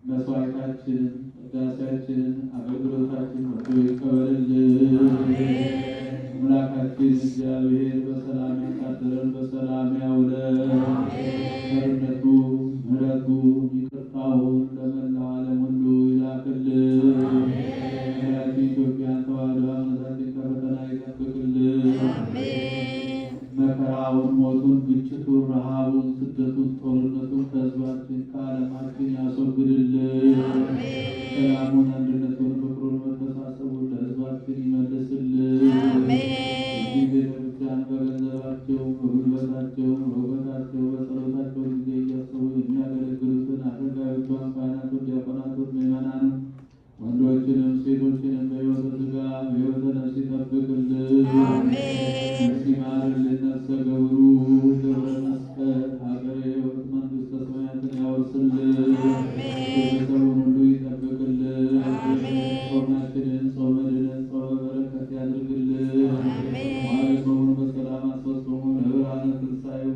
መስዋዕታችንን ቅዳሴያችንን አገልግሎታችንን ወዶ ይቀበልልን። አምላካችን እግዚአብሔር በሰላም ያሳድረን፣ በሰላም ያውለን። ቸርነቱ ምሕረቱ ይቅርታውን ለመላው ዓለም ሁሉ ይላክልን። ሀገራችን ኢትዮጵያን ተዋሕዶ እምነታችን ከፈተና ይጠብቅልን። መከራውን፣ ሞቱን፣ ግጭቱን፣ ረሃቡን፣ ስደቱን፣ ጦርነቱን ከሕዝባችን ከዓለማችን ያስወግድልን። ሰላሙን፣ አንድነቱን፣ ፍቅሩን፣ መተሳሰቡን ለሕዝባችን ይመልስልን። እዚህ ቤተክርስቲያን በገንዘባቸው፣ በጉልበታቸው፣ በእውቀታቸው፣ በጸሎታቸው ጊዜ እያሰቡ የሚያገለግሉትን አገልጋዮቿን፣ ካህናቱን፣ ዲያቆናቱን፣ ምዕመናንን ወንዶችንም ሴቶችንም በሕይወተ ሥጋ በሕይወተ ነፍስ ይጠብቅልን። ይማርልን። ነፍሰ ገብሩ ገብረ መስቀል ሀገረ ሕይወት መንግሥተ ሰማያትን ያወርስልን። ቤተሰቡን ሁሉ ይጠብቅልን። ጾማችንን ጾመ ድነት ጾመ በረከት ያድርግልን። መዋዕለ ጾሙን በሰላም አስፈጽሞ ለብርሃነ ትንሣኤው